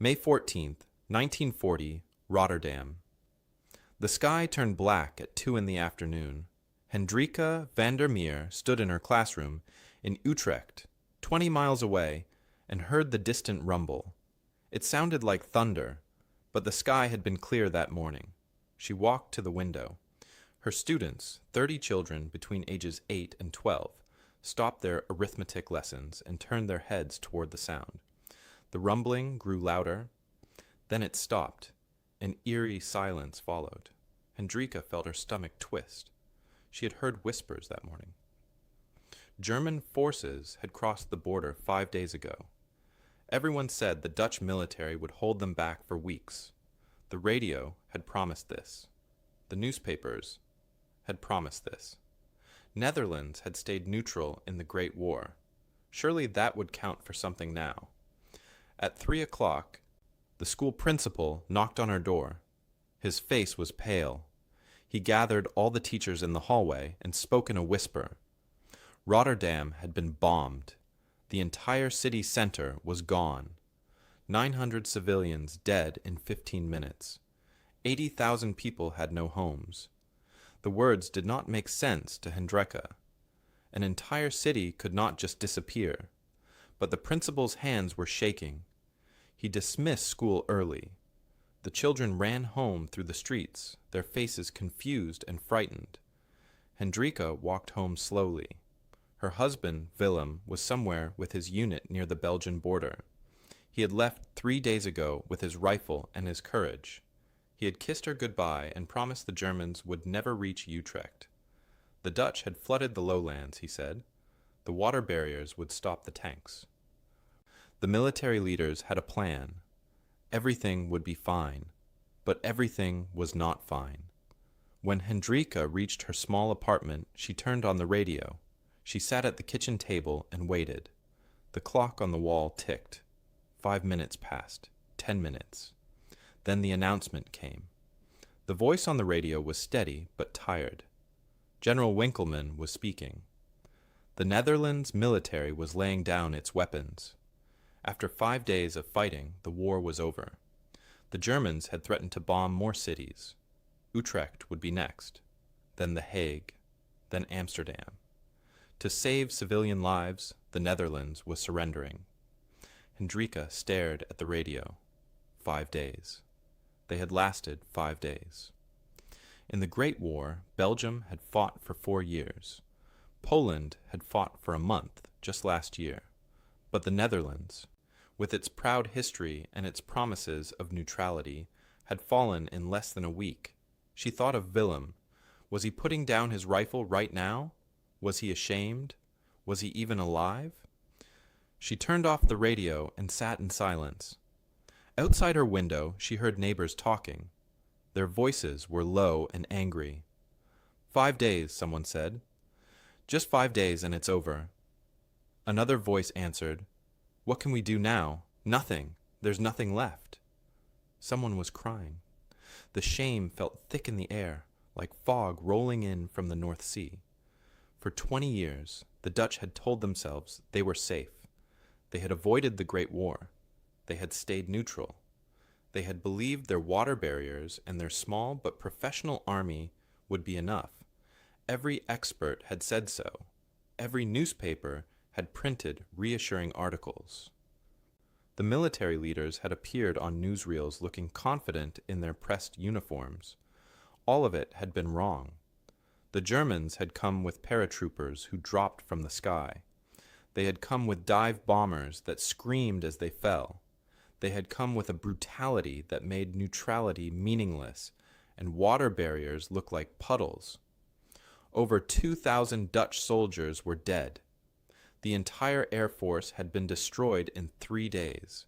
May 14th, 1940, Rotterdam. The sky turned black at 2 in the afternoon. Hendrika van der Meer stood in her classroom in Utrecht, 20 miles away, and heard the distant rumble. It sounded like thunder, but the sky had been clear that morning. She walked to the window. Her students, 30 children between ages 8 and 12, stopped their arithmetic lessons and turned their heads toward the sound. The rumbling grew louder. Then it stopped. An eerie silence followed. Hendrika felt her stomach twist. She had heard whispers that morning. German forces had crossed the border 5 days ago. Everyone said the Dutch military would hold them back for weeks. The radio had promised this. The newspapers had promised this. Netherlands had stayed neutral in the Great War. Surely that would count for something now. At 3 o'clock, the school principal knocked on her door. His face was pale. He gathered all the teachers in the hallway and spoke in a whisper. Rotterdam had been bombed. The entire city center was gone. 900 civilians dead in 15 minutes. 80,000 people had no homes. The words did not make sense to Hendrika. An entire city could not just disappear. But the principal's hands were shaking. He dismissed school early. The children ran home through the streets, their faces confused and frightened. Hendrika walked home slowly. Her husband, Willem, was somewhere with his unit near the Belgian border. He had left 3 days ago with his rifle and his courage. He had kissed her goodbye and promised the Germans would never reach Utrecht. The Dutch had flooded the lowlands, he said. The water barriers would stop the tanks. The military leaders had a plan. Everything would be fine, but everything was not fine. When Hendrika reached her small apartment, she turned on the radio. She sat at the kitchen table and waited. The clock on the wall ticked. 5 minutes passed, 10 minutes. Then the announcement came. The voice on the radio was steady but tired. General Winkelmann was speaking. The Netherlands military was laying down its weapons. After 5 days of fighting, the war was over. The Germans had threatened to bomb more cities. Utrecht would be next, then The Hague, then Amsterdam. To save civilian lives, the Netherlands was surrendering. Hendrika stared at the radio. 5 days. They had lasted 5 days. In the Great War, Belgium had fought for 4 years. Poland had fought for a month just last year. But the Netherlands, with its proud history and its promises of neutrality, had fallen in less than a week. She thought of Willem. Was he putting down his rifle right now? Was he ashamed? Was he even alive? She turned off the radio and sat in silence. Outside her window, she heard neighbors talking. Their voices were low and angry. 5 days, someone said. Just 5 days and it's over. Another voice answered, "What can we do now? Nothing. There's nothing left." Someone was crying. The shame felt thick in the air, like fog rolling in from the North Sea. For 20 years, the Dutch had told themselves they were safe. They had avoided the Great War. They had stayed neutral. They had believed their water barriers and their small but professional army would be enough. Every expert had said so. Every newspaper had printed reassuring articles. The military leaders had appeared on newsreels looking confident in their pressed uniforms. All of it had been wrong. The Germans had come with paratroopers who dropped from the sky. They had come with dive bombers that screamed as they fell. They had come with a brutality that made neutrality meaningless and water barriers look like puddles. Over 2,000 Dutch soldiers were dead. The entire Air Force had been destroyed in 3 days.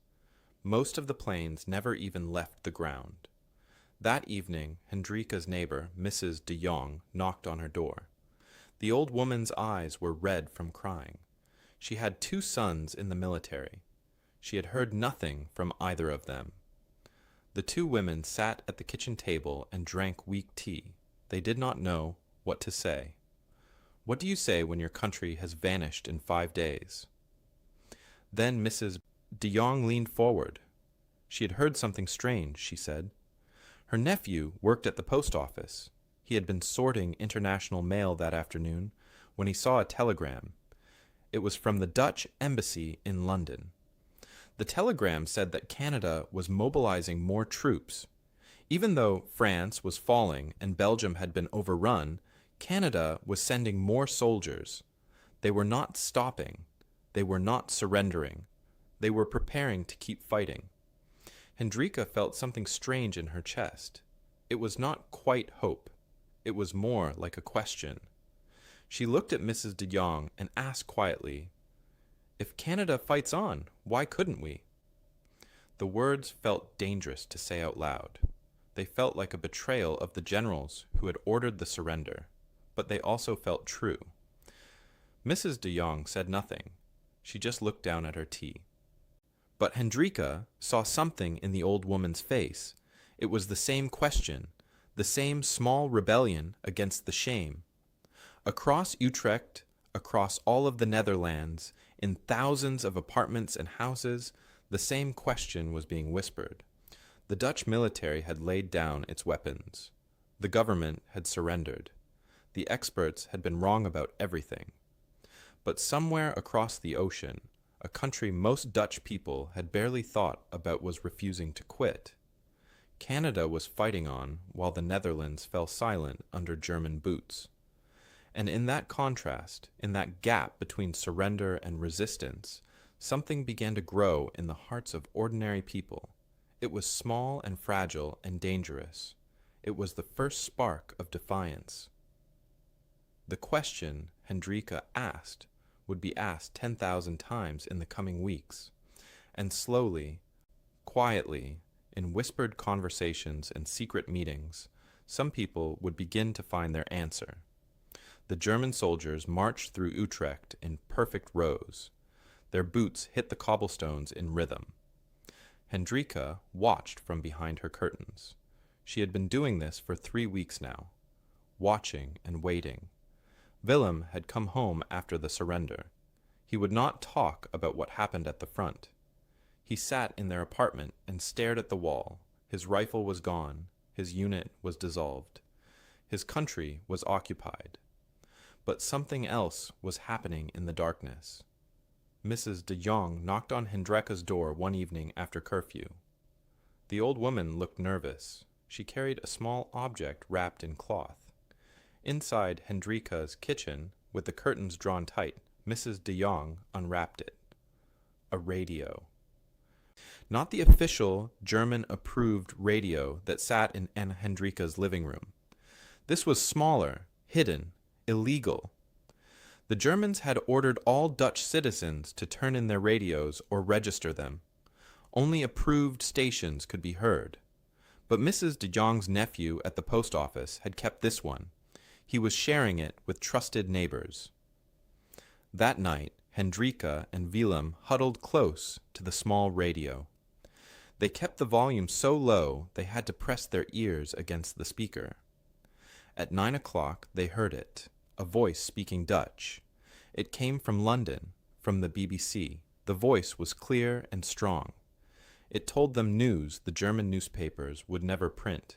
Most of the planes never even left the ground. That evening, Hendrika's neighbor, Mrs. de Jong, knocked on her door. The old woman's eyes were red from crying. She had 2 sons in the military. She had heard nothing from either of them. The 2 women sat at the kitchen table and drank weak tea. They did not know what to say. What do you say when your country has vanished in 5 days? Then Mrs. de Jong leaned forward. She had heard something strange, she said. Her nephew worked at the post office. He had been sorting international mail that afternoon when he saw a telegram. It was from the Dutch embassy in London. The telegram said that Canada was mobilizing more troops. Even though France was falling and Belgium had been overrun, Canada was sending more soldiers. They were not stopping. They were not surrendering. They were preparing to keep fighting. Hendrika felt something strange in her chest. It was not quite hope. It was more like a question. She looked at Mrs. de Jong and asked quietly, "If Canada fights on, why couldn't we?" The words felt dangerous to say out loud. They felt like a betrayal of the generals who had ordered the surrender, but they also felt true. Mrs. de Jong said nothing. She just looked down at her tea. But Hendrika saw something in the old woman's face. It was the same question, the same small rebellion against the shame. Across Utrecht, across all of the Netherlands, in thousands of apartments and houses, the same question was being whispered. The Dutch military had laid down its weapons. The government had surrendered. The experts had been wrong about everything. But somewhere across the ocean, a country most Dutch people had barely thought about was refusing to quit. Canada was fighting on while the Netherlands fell silent under German boots. And in that contrast, in that gap between surrender and resistance, something began to grow in the hearts of ordinary people. It was small and fragile and dangerous. It was the first spark of defiance. The question Hendrika asked would be asked 10,000 times in the coming weeks, and slowly, quietly, in whispered conversations and secret meetings, some people would begin to find their answer. The German soldiers marched through Utrecht in perfect rows. Their boots hit the cobblestones in rhythm. Hendrika watched from behind her curtains. She had been doing this for 3 weeks now, watching and waiting. Willem had come home after the surrender. He would not talk about what happened at the front. He sat in their apartment and stared at the wall. His rifle was gone. His unit was dissolved. His country was occupied. But something else was happening in the darkness. Mrs. de Jong knocked on Hendrika's door one evening after curfew. The old woman looked nervous. She carried a small object wrapped in cloth. Inside Hendrika's kitchen, with the curtains drawn tight, Mrs. de Jong unwrapped it. A radio. Not the official German-approved radio that sat in Hendrika's living room. This was smaller, hidden, illegal. The Germans had ordered all Dutch citizens to turn in their radios or register them. Only approved stations could be heard. But Mrs. de Jong's nephew at the post office had kept this one. He was sharing it with trusted neighbors. That night, Hendrika and Willem huddled close to the small radio. They kept the volume so low they had to press their ears against the speaker. At 9 o'clock they heard it, a voice speaking Dutch. It came from London, from the BBC. The voice was clear and strong. It told them news the German newspapers would never print.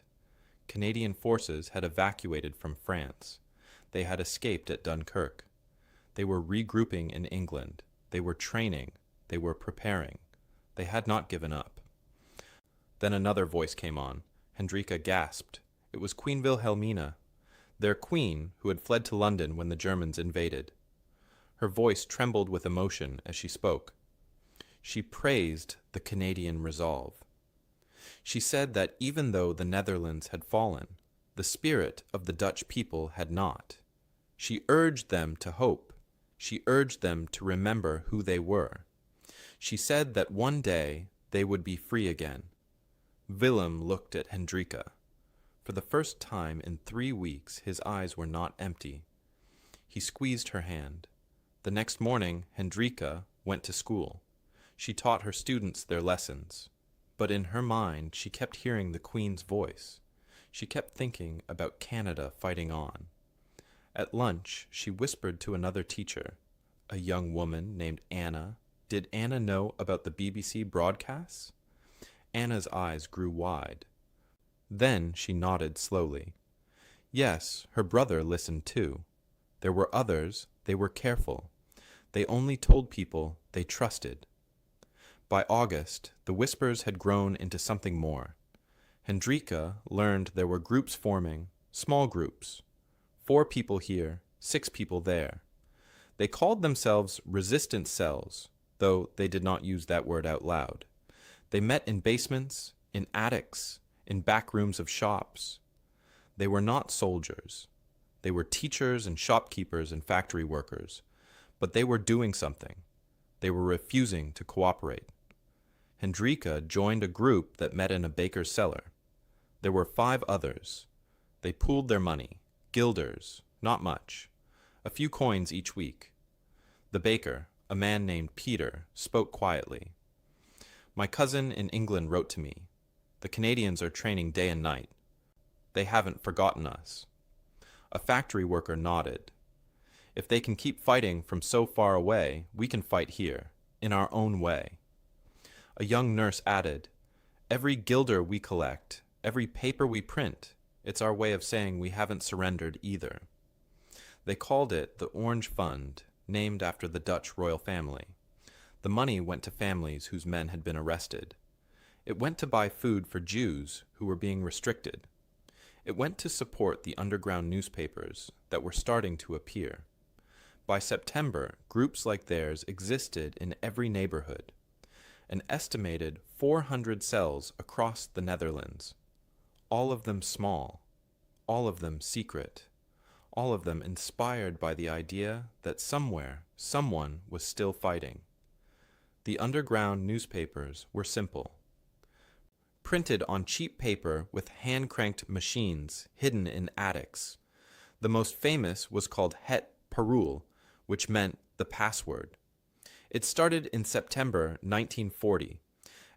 Canadian forces had evacuated from France. They had escaped at Dunkirk. They were regrouping in England. They were training. They were preparing. They had not given up. Then another voice came on. Hendrika gasped. It was Queen Wilhelmina, their queen who had fled to London when the Germans invaded. Her voice trembled with emotion as she spoke. She praised the Canadian resolve. She said that even though the Netherlands had fallen, the spirit of the Dutch people had not. She urged them to hope. She urged them to remember who they were. She said that one day they would be free again. Willem looked at Hendrika. For the first time in 3 weeks, his eyes were not empty. He squeezed her hand. The next morning, Hendrika went to school. She taught her students their lessons. But in her mind, she kept hearing the Queen's voice. She kept thinking about Canada fighting on. At lunch, she whispered to another teacher, a young woman named Anna. Did Anna know about the BBC broadcasts? Anna's eyes grew wide. Then she nodded slowly. Yes, her brother listened too. There were others, they were careful. They only told people they trusted. By August, the whispers had grown into something more. Hendrika learned there were groups forming, small groups. 4 people here, 6 people there. They called themselves resistance cells, though they did not use that word out loud. They met in basements, in attics, in back rooms of shops. They were not soldiers. They were teachers and shopkeepers and factory workers. But they were doing something. They were refusing to cooperate. Hendrika joined a group that met in a baker's cellar. There were 5 others. They pooled their money, guilders, not much, a few coins each week. The baker, a man named Peter, spoke quietly. My cousin in England wrote to me. The Canadians are training day and night. They haven't forgotten us. A factory worker nodded. If they can keep fighting from so far away, we can fight here, in our own way. A young nurse added, every guilder we collect, every paper we print, it's our way of saying we haven't surrendered either. They called it the Orange Fund, named after the Dutch royal family. The money went to families whose men had been arrested. It went to buy food for Jews who were being restricted. It went to support the underground newspapers that were starting to appear. By September, groups like theirs existed in every neighborhood. An estimated 400 cells across the Netherlands. All of them small, all of them secret, all of them inspired by the idea that somewhere, someone was still fighting. The underground newspapers were simple. Printed on cheap paper with hand-cranked machines hidden in attics. The most famous was called Het Parool, which meant the password. It started in September 1940.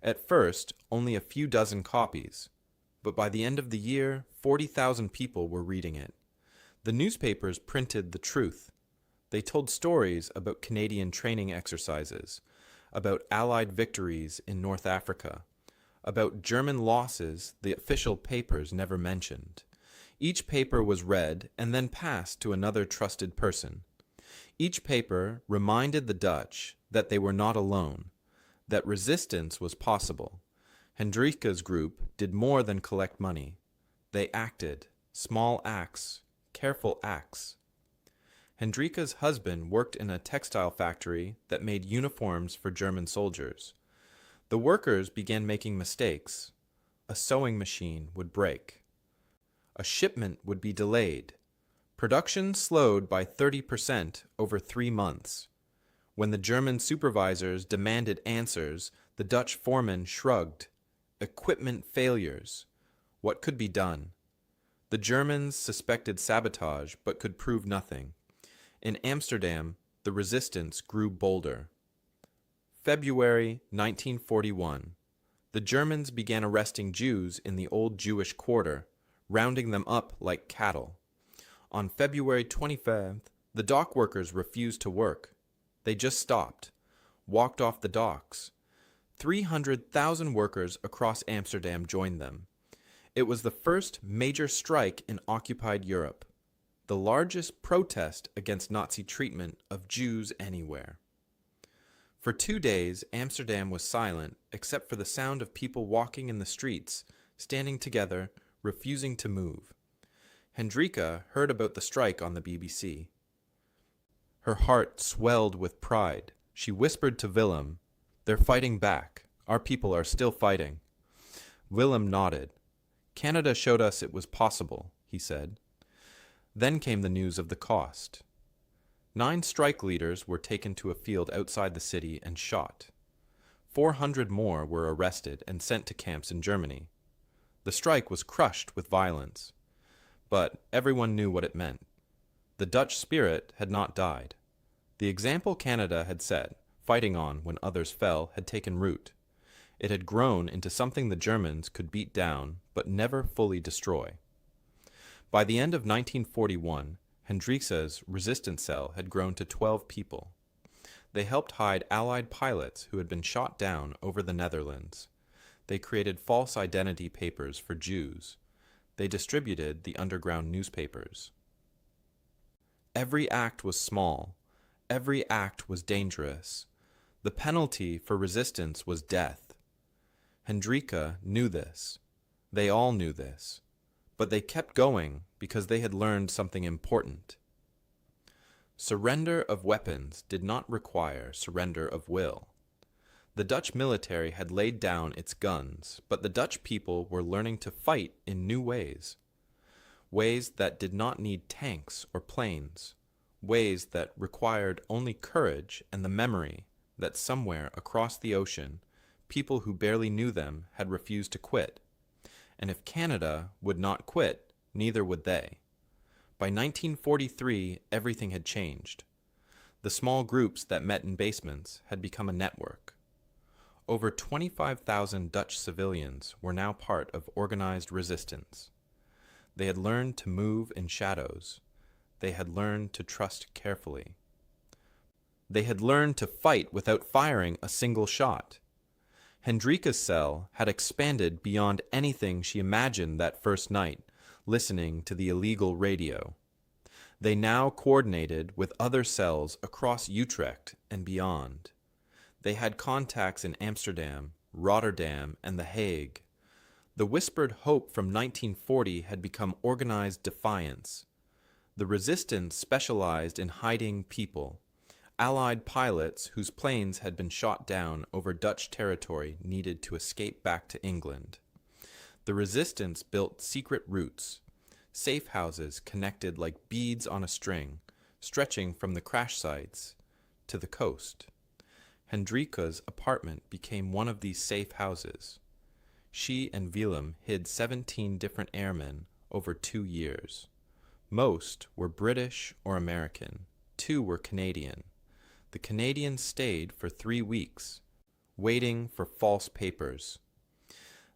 At first, only a few dozen copies, but by the end of the year, 40,000 people were reading it. The newspapers printed the truth. They told stories about Canadian training exercises, about Allied victories in North Africa, about German losses the official papers never mentioned. Each paper was read and then passed to another trusted person. Each paper reminded the Dutch that they were not alone, that resistance was possible. Hendrika's group did more than collect money. They acted, small acts, careful acts. Hendrika's husband worked in a textile factory that made uniforms for German soldiers. The workers began making mistakes. A sewing machine would break. A shipment would be delayed. Production slowed by 30% over 3 months. When the German supervisors demanded answers, the Dutch foreman shrugged. Equipment failures. What could be done? The Germans suspected sabotage but could prove nothing. In Amsterdam, the resistance grew bolder. February 1941. The Germans began arresting Jews in the old Jewish quarter, rounding them up like cattle. On February 25th, the dock workers refused to work. They just stopped, walked off the docks. 300,000 workers across Amsterdam joined them. It was the first major strike in occupied Europe, the largest protest against Nazi treatment of Jews anywhere. For 2 days, Amsterdam was silent except for the sound of people walking in the streets, standing together, refusing to move. Hendrika heard about the strike on the BBC. Her heart swelled with pride. She whispered to Willem, "They're fighting back. Our people are still fighting." Willem nodded. "Canada showed us it was possible," he said. Then came the news of the cost. 9 strike leaders were taken to a field outside the city and shot. 400 more were arrested and sent to camps in Germany. The strike was crushed with violence, but everyone knew what it meant. The Dutch spirit had not died. The example Canada had set, fighting on when others fell, had taken root. It had grown into something the Germans could beat down, but never fully destroy. By the end of 1941, Hendrika's resistance cell had grown to 12 people. They helped hide Allied pilots who had been shot down over the Netherlands. They created false identity papers for Jews. They distributed the underground newspapers. Every act was small. Every act was dangerous. The penalty for resistance was death. Hendrika knew this. They all knew this. But they kept going because they had learned something important. Surrender of weapons did not require surrender of will. The Dutch military had laid down its guns, but the Dutch people were learning to fight in new ways. Ways that did not need tanks or planes. Ways that required only courage and the memory that somewhere across the ocean, people who barely knew them had refused to quit. And if Canada would not quit, neither would they. By 1943, everything had changed. The small groups that met in basements had become a network. Over 25,000 Dutch civilians were now part of organized resistance. They had learned to move in shadows. They had learned to trust carefully. They had learned to fight without firing a single shot. Hendrika's cell had expanded beyond anything she imagined that first night, listening to the illegal radio. They now coordinated with other cells across Utrecht and beyond. They had contacts in Amsterdam, Rotterdam, and The Hague. The whispered hope from 1940 had become organized defiance. The resistance specialized in hiding people. Allied pilots whose planes had been shot down over Dutch territory needed to escape back to England. The resistance built secret routes, safe houses connected like beads on a string, stretching from the crash sites to the coast. Hendrika's apartment became one of these safe houses. She and Willem hid 17 different airmen over 2 years. Most were British or American. 2 were Canadian. The Canadians stayed for 3 weeks, waiting for false papers.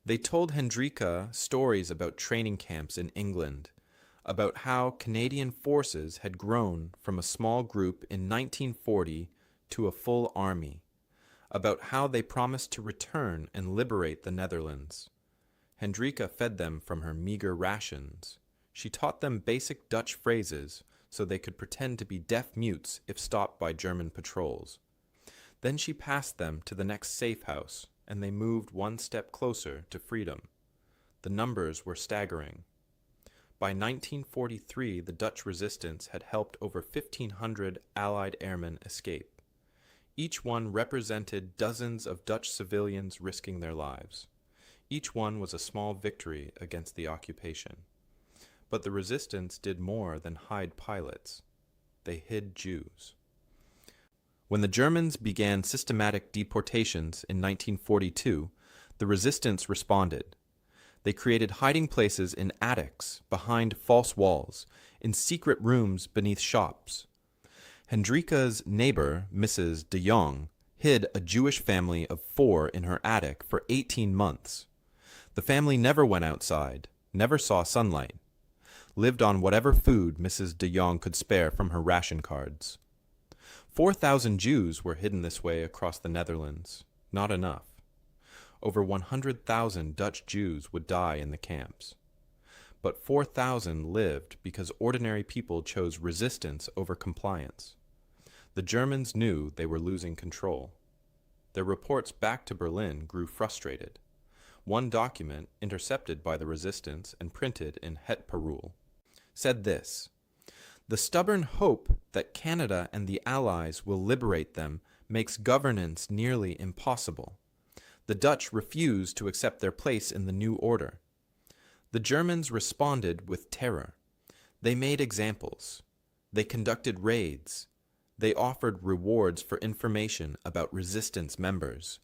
They told Hendrika stories about training camps in England, about how Canadian forces had grown from a small group in 1940 to a full army, about how they promised to return and liberate the Netherlands. Hendrika fed them from her meager rations. She taught them basic Dutch phrases so they could pretend to be deaf mutes if stopped by German patrols. Then she passed them to the next safe house, and they moved one step closer to freedom. The numbers were staggering. By 1943, the Dutch resistance had helped over 1,500 Allied airmen escape. Each one represented dozens of Dutch civilians risking their lives. Each one was a small victory against the occupation. But the resistance did more than hide pilots. They hid Jews. When the Germans began systematic deportations in 1942, the resistance responded. They created hiding places in attics, behind false walls, in secret rooms beneath shops. Hendrika's neighbor, Mrs. de Jong, hid a Jewish family of 4 in her attic for 18 months. The family never went outside, never saw sunlight, lived on whatever food Mrs. de Jong could spare from her ration cards. 4,000 Jews were hidden this way across the Netherlands. Not enough. Over 100,000 Dutch Jews would die in the camps. But 4,000 lived because ordinary people chose resistance over compliance. The Germans knew they were losing control. Their reports back to Berlin grew frustrated. One document, intercepted by the resistance and printed in Het Parool, said this: "The stubborn hope that Canada and the Allies will liberate them makes governance nearly impossible. The Dutch refuse to accept their place in the new order. The Germans responded with terror. They made examples. They conducted raids. They offered rewards for information about resistance members.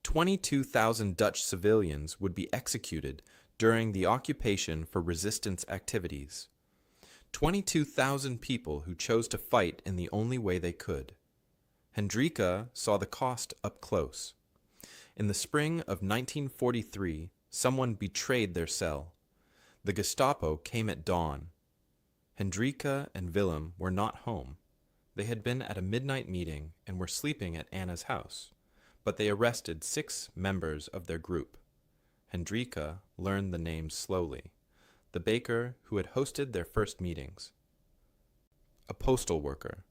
22,000 Dutch civilians would be executed during the occupation for resistance activities. 22,000 people who chose to fight in the only way they could. Hendrika saw the cost up close. In the spring of 1943, someone betrayed their cell. The Gestapo came at dawn. Hendrika and Willem were not home. They had been at a midnight meeting and were sleeping at Anna's house, but they arrested 6 members of their group. Hendrika learned the names slowly. The baker who had hosted their first meetings. A postal worker.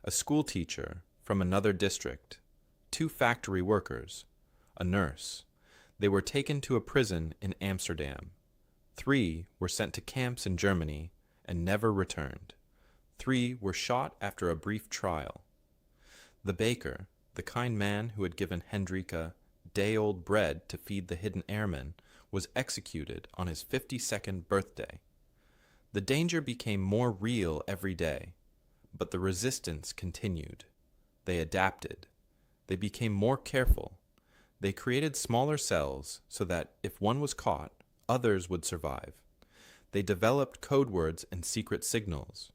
A school teacher from another district. 2 factory workers. A nurse. They were taken to a prison in Amsterdam. 3 were sent to camps in Germany and never returned. 3 were shot after a brief trial. The baker, the kind man who had given Hendrika day-old bread to feed the hidden airmen, was executed on his 52nd birthday. The danger became more real every day, but the resistance continued. They adapted. They became more careful. They created smaller cells so that if one was caught, others would survive. They developed code words and secret signals.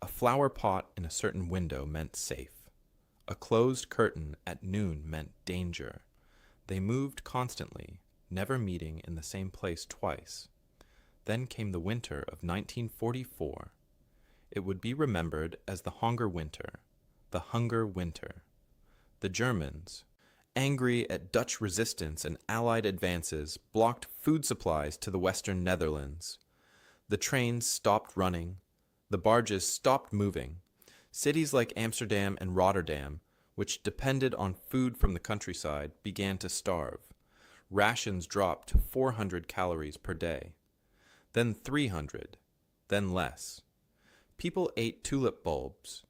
A flower pot in a certain window meant safe. A closed curtain at noon meant danger. They moved constantly, never meeting in the same place twice. Then came the winter of 1944. It would be remembered as the Hunger Winter, the Hunger Winter. The Germans, angry at Dutch resistance and Allied advances, blocked food supplies to the Western Netherlands. The trains stopped running. The barges stopped moving. Cities like Amsterdam and Rotterdam, which depended on food from the countryside, began to starve. Rations dropped to 400 calories per day. Then 300, then less. People ate tulip bulbs.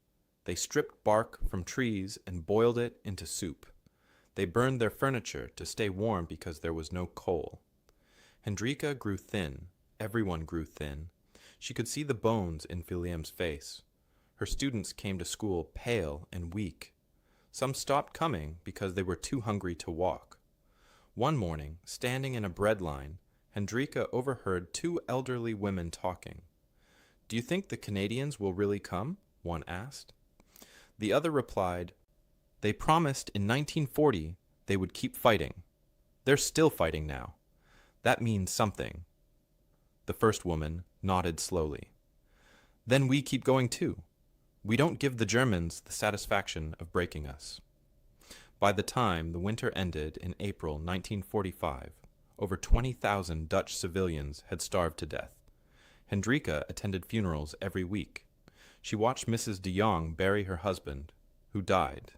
They stripped bark from trees and boiled it into soup. They burned their furniture to stay warm because there was no coal. Hendrika grew thin. Everyone grew thin. She could see the bones in William's face. Her students came to school pale and weak. Some stopped coming because they were too hungry to walk. One morning, standing in a bread line, Hendrika overheard 2 elderly women talking. "Do you think the Canadians will really come?" one asked. The other replied, "They promised in 1940 they would keep fighting. They're still fighting now. That means something." The first woman nodded slowly. "Then we keep going too. We don't give the Germans the satisfaction of breaking us." By the time the winter ended in April 1945, over 20,000 Dutch civilians had starved to death. Hendrika attended funerals every week. She watched Mrs. de Jong bury her husband, who died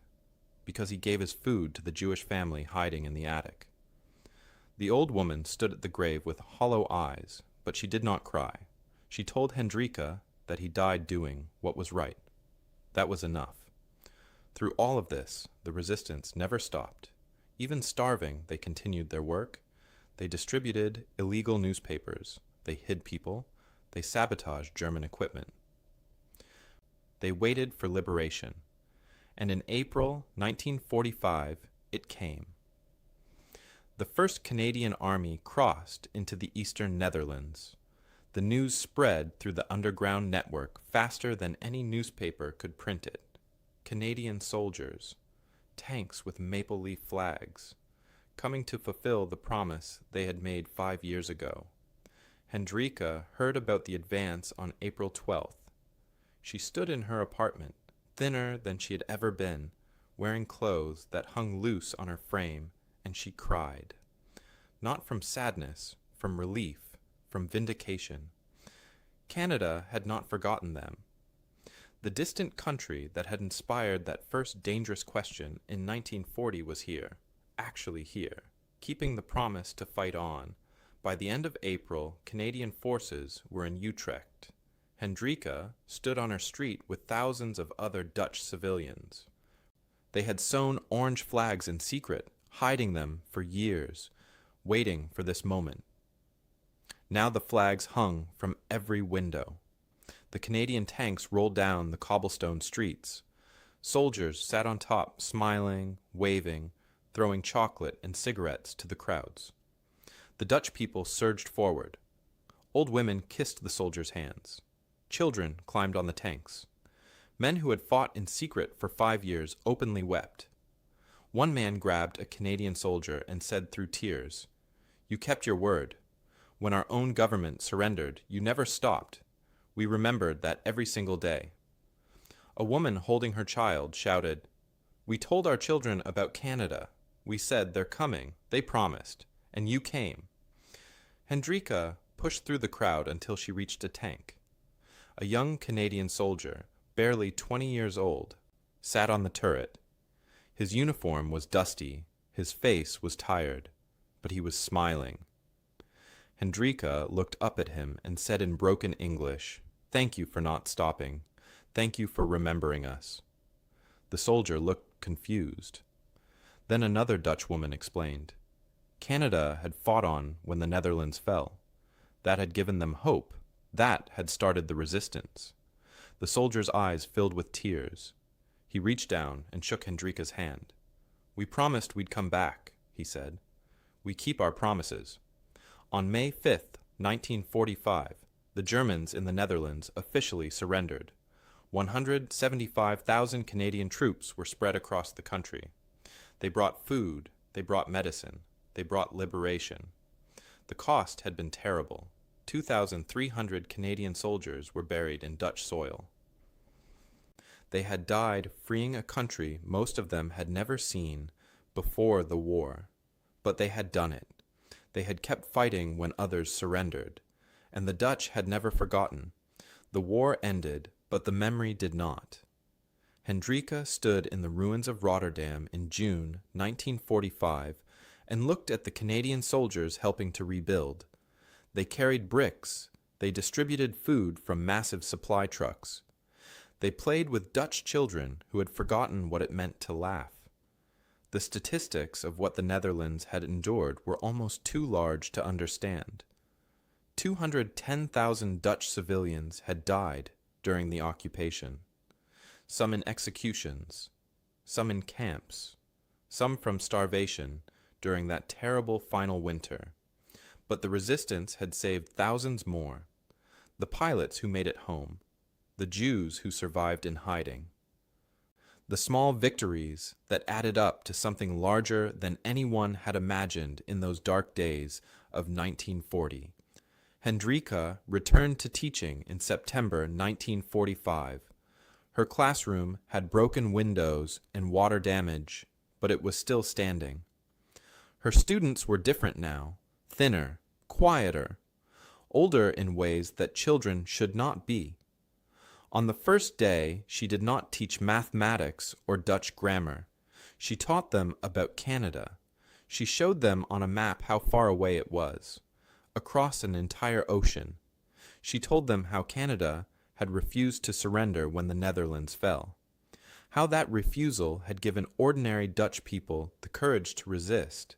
because he gave his food to the Jewish family hiding in the attic. The old woman stood at the grave with hollow eyes, but she did not cry. She told Hendrika that he died doing what was right. That was enough. Through all of this, the resistance never stopped. Even starving, they continued their work. They distributed illegal newspapers. They hid people. They sabotaged German equipment. They waited for liberation. And in April 1945, it came. The 1st Canadian Army crossed into the eastern Netherlands. The news spread through the underground network faster than any newspaper could print it. Canadian soldiers, tanks with maple leaf flags, coming to fulfill the promise they had made 5 years ago. Hendrika heard about the advance on April 12th. She stood in her apartment, thinner than she had ever been, wearing clothes that hung loose on her frame, and she cried. Not from sadness, from relief, from vindication. Canada had not forgotten them. The distant country that had inspired that first dangerous question in 1940 was here, actually here, keeping the promise to fight on. By the end of April, Canadian forces were in Utrecht. Hendrika stood on her street with thousands of other Dutch civilians. They had sewn orange flags in secret, hiding them for years, waiting for this moment. Now the flags hung from every window. The Canadian tanks rolled down the cobblestone streets. Soldiers sat on top, smiling, waving, throwing chocolate and cigarettes to the crowds. The Dutch people surged forward. Old women kissed the soldiers' hands. Children climbed on the tanks. Men who had fought in secret for 5 years openly wept. One man grabbed a Canadian soldier and said through tears, "You kept your word. When our own government surrendered, you never stopped. We remembered that every single day." A woman holding her child shouted, "We told our children about Canada. We said they're coming. They promised. And you came. Hendrika pushed through the crowd until she reached a tank. A young Canadian soldier, barely 20 years old, sat on the turret. His uniform was dusty, his face was tired, but he was smiling. Hendrika looked up at him and said in broken English, "Thank you for not stopping. Thank you for remembering us." The soldier looked confused. Then another Dutch woman explained. Canada had fought on when the Netherlands fell. That had given them hope. That had started the resistance. The soldier's eyes filled with tears. He reached down and shook Hendrika's hand. "We promised we'd come back," he said. "We keep our promises." On May 5th, 1945, the Germans in the Netherlands officially surrendered. 175,000 Canadian troops were spread across the country. They brought food, they brought medicine, they brought liberation. The cost had been terrible. 2,300 Canadian soldiers were buried in Dutch soil. They had died freeing a country most of them had never seen before the war, but they had done it. They had kept fighting when others surrendered, and the Dutch had never forgotten. The war ended, but the memory did not. Hendrika stood in the ruins of Rotterdam in June 1945 and looked at the Canadian soldiers helping to rebuild. They carried bricks. They distributed food from massive supply trucks. They played with Dutch children who had forgotten what it meant to laugh. The statistics of what the Netherlands had endured were almost too large to understand. 210,000 Dutch civilians had died during the occupation, some in executions, some in camps, some from starvation during that terrible final winter. But the resistance had saved thousands more, the pilots who made it home, the Jews who survived in hiding. The small victories that added up to something larger than anyone had imagined in those dark days of 1940. Hendrika returned to teaching in September 1945. Her classroom had broken windows and water damage, but it was still standing. Her students were different now, thinner, quieter, older in ways that children should not be. On the first day, she did not teach mathematics or Dutch grammar. She taught them about Canada. She showed them on a map how far away it was, across an entire ocean. She told them how Canada had refused to surrender when the Netherlands fell, how that refusal had given ordinary Dutch people the courage to resist,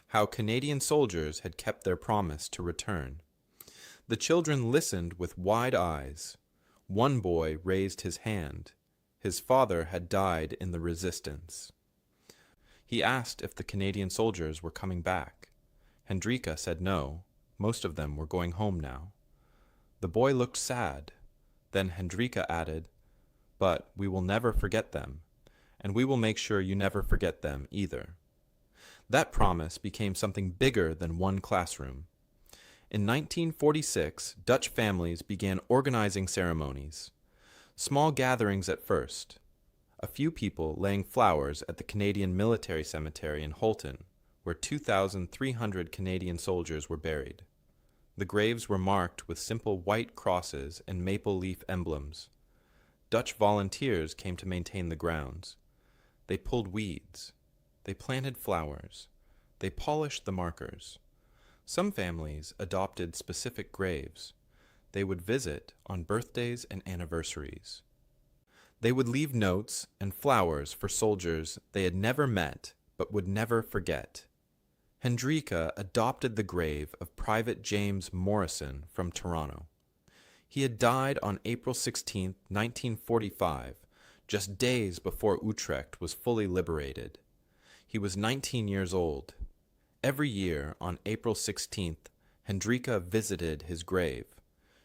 how Canadian soldiers had kept their promise to return. The children listened with wide eyes. One boy raised his hand. His father had died in the resistance. He asked if the Canadian soldiers were coming back. Hendrika said no. Most of them were going home now. The boy looked sad. Then Hendrika added, "But we will never forget them, and we will make sure you never forget them either." That promise became something bigger than one classroom. In 1946, Dutch families began organizing ceremonies. Small gatherings at first. A few people laying flowers at the Canadian Military Cemetery in Holland, where 2,300 Canadian soldiers were buried. The graves were marked with simple white crosses and maple leaf emblems. Dutch volunteers came to maintain the grounds. They pulled weeds. They planted flowers. They polished the markers. Some families adopted specific graves. They would visit on birthdays and anniversaries. They would leave notes and flowers for soldiers they had never met but would never forget. Hendrika adopted the grave of Private James Morrison from Toronto. He had died on April 16, 1945, just days before Utrecht was fully liberated. He was 19 years old. Every year, on April 16th, Hendrika visited his grave.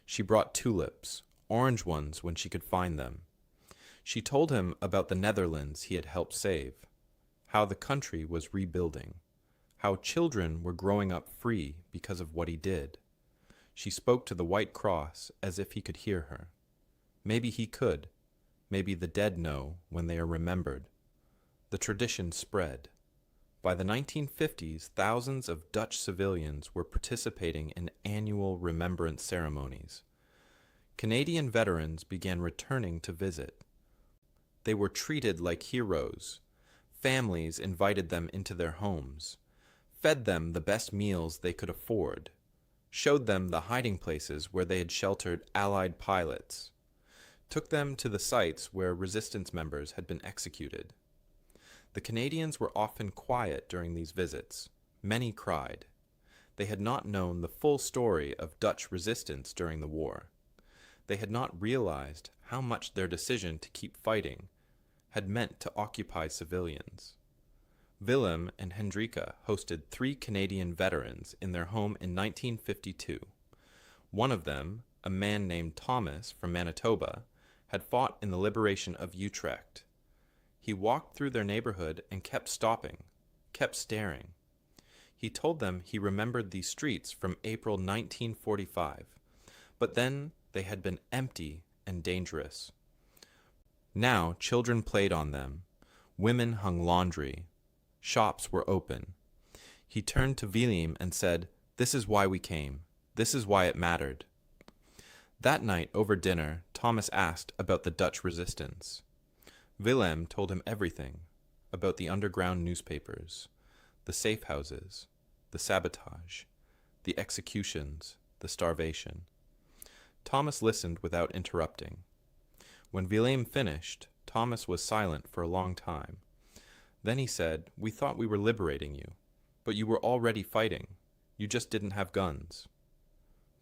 She brought tulips, orange ones when she could find them. She told him about the Netherlands he had helped save, how the country was rebuilding, how children were growing up free because of what he did. She spoke to the White Cross as if he could hear her. Maybe he could. Maybe the dead know when they are remembered. The tradition spread. By the 1950s, thousands of Dutch civilians were participating in annual remembrance ceremonies. Canadian veterans began returning to visit. They were treated like heroes. Families invited them into their homes, fed them the best meals they could afford, showed them the hiding places where they had sheltered Allied pilots, took them to the sites where resistance members had been executed. The Canadians were often quiet during these visits. Many cried. They had not known the full story of Dutch resistance during the war. They had not realized how much their decision to keep fighting had meant to occupy civilians. Willem and Hendrika hosted 3 Canadian veterans in their home in 1952. One of them, a man named Thomas from Manitoba, had fought in the liberation of Utrecht. He walked through their neighborhood and kept stopping, kept staring. He told them he remembered these streets from April 1945, but then they had been empty and dangerous. Now children played on them, women hung laundry, shops were open. He turned to Willem and said, "This is why we came. This is why it mattered." That night over dinner, Thomas asked about the Dutch resistance. Willem told him everything about the underground newspapers, the safe houses, the sabotage, the executions, the starvation. Thomas listened without interrupting. When Willem finished, Thomas was silent for a long time. Then he said, "We thought we were liberating you, but you were already fighting. You just didn't have guns."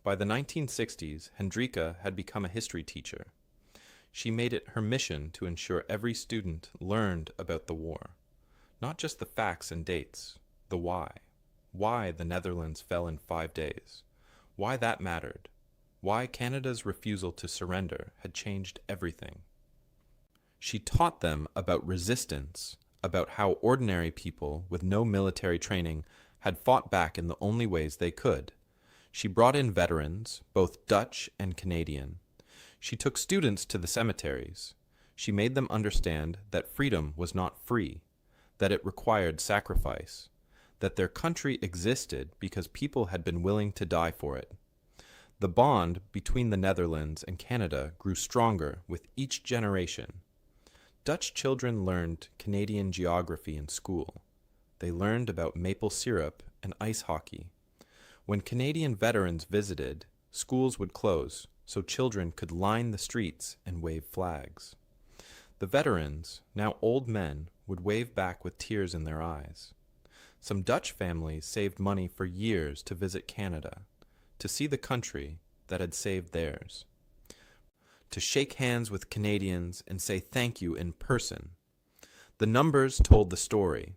By the 1960s, Hendrika had become a history teacher. She made it her mission to ensure every student learned about the war, not just the facts and dates, the why. Why the Netherlands fell in 5 days. Why that mattered. Why Canada's refusal to surrender had changed everything. She taught them about resistance, about how ordinary people with no military training had fought back in the only ways they could. She brought in veterans, both Dutch and Canadian. She took students to the cemeteries. She made them understand that freedom was not free, that it required sacrifice, that their country existed because people had been willing to die for it. The bond between the Netherlands and Canada grew stronger with each generation. Dutch children learned Canadian geography in school. They learned about maple syrup and ice hockey. When Canadian veterans visited, schools would close so children could line the streets and wave flags. The veterans, now old men, would wave back with tears in their eyes. Some Dutch families saved money for years to visit Canada, to see the country that had saved theirs, to shake hands with Canadians and say thank you in person. The numbers told the story.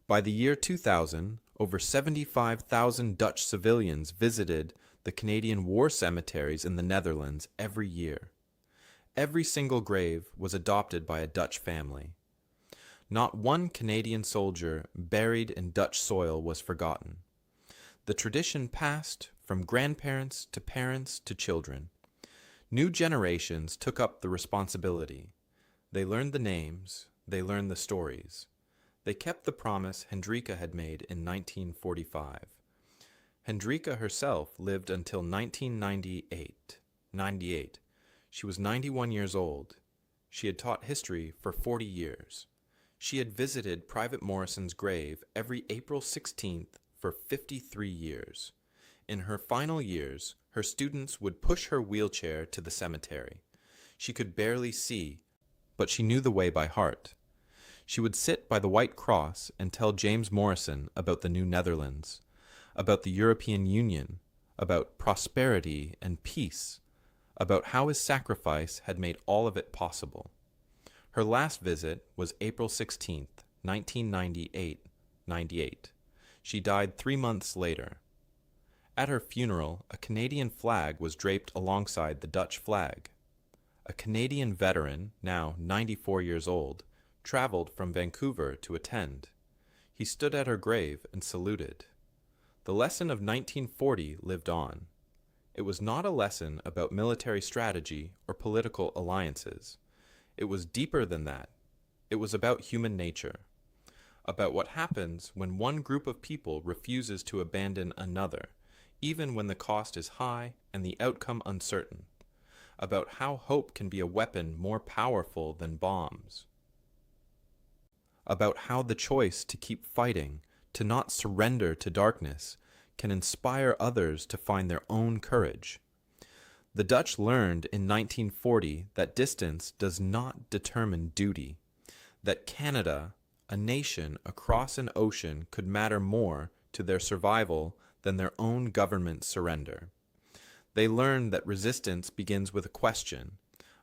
By the year 2000, over 75,000 Dutch civilians visited the Canadian war cemeteries in the Netherlands every year. Every single grave was adopted by a Dutch family. Not one Canadian soldier buried in Dutch soil was forgotten. The tradition passed from grandparents to parents to children. New generations took up the responsibility. They learned the names, they learned the stories. They kept the promise Hendrika had made in 1945. Hendrika herself lived until 1998. She was 91 years old. She had taught history for 40 years. She had visited Private Morrison's grave every April 16th for 53 years. In her final years, her students would push her wheelchair to the cemetery. She could barely see, but she knew the way by heart. She would sit by the White Cross and tell James Morrison about the New Netherlands, about the European Union, about prosperity and peace, about how his sacrifice had made all of it possible. Her last visit was April 16th, 1998. She died 3 months later. At her funeral, a Canadian flag was draped alongside the Dutch flag. A Canadian veteran, now 94 years old, traveled from Vancouver to attend. He stood at her grave and saluted. The lesson of 1940 lived on. It was not a lesson about military strategy or political alliances. It was deeper than that. It was about human nature. about what happens when one group of people refuses to abandon another, even when the cost is high and the outcome uncertain, about how hope can be a weapon more powerful than bombs, about how the choice to keep fighting, to not surrender to darkness, can inspire others to find their own courage. The Dutch learned in 1940 that distance does not determine duty, that Canada, a nation across an ocean, could matter more to their survival than their own government surrender. They learned that resistance begins with a question,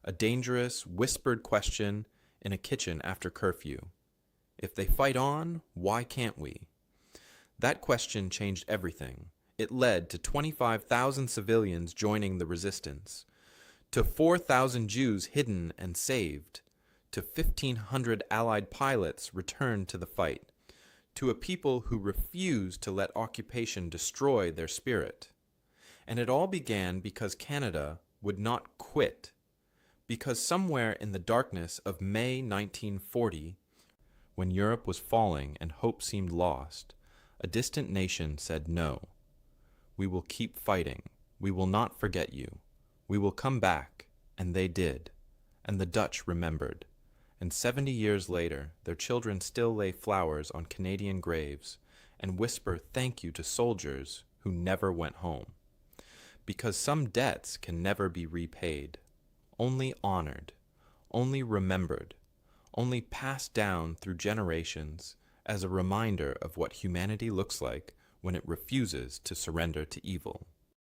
a dangerous, whispered question in a kitchen after curfew. If they fight on, why can't we? That question changed everything. It led to 25,000 civilians joining the resistance, to 4,000 Jews hidden and saved, to 1,500 Allied pilots returned to the fight, to a people who refused to let occupation destroy their spirit. And it all began because Canada would not quit, because somewhere in the darkness of May 1940, when Europe was falling and hope seemed lost, a distant nation said no. We will keep fighting. We will not forget you. We will come back. And they did. And the Dutch remembered. And 70 years later, their children still lay flowers on Canadian graves and whisper thank you to soldiers who never went home. Because some debts can never be repaid, only honored, only remembered, only passed down through generations as a reminder of what humanity looks like when it refuses to surrender to evil.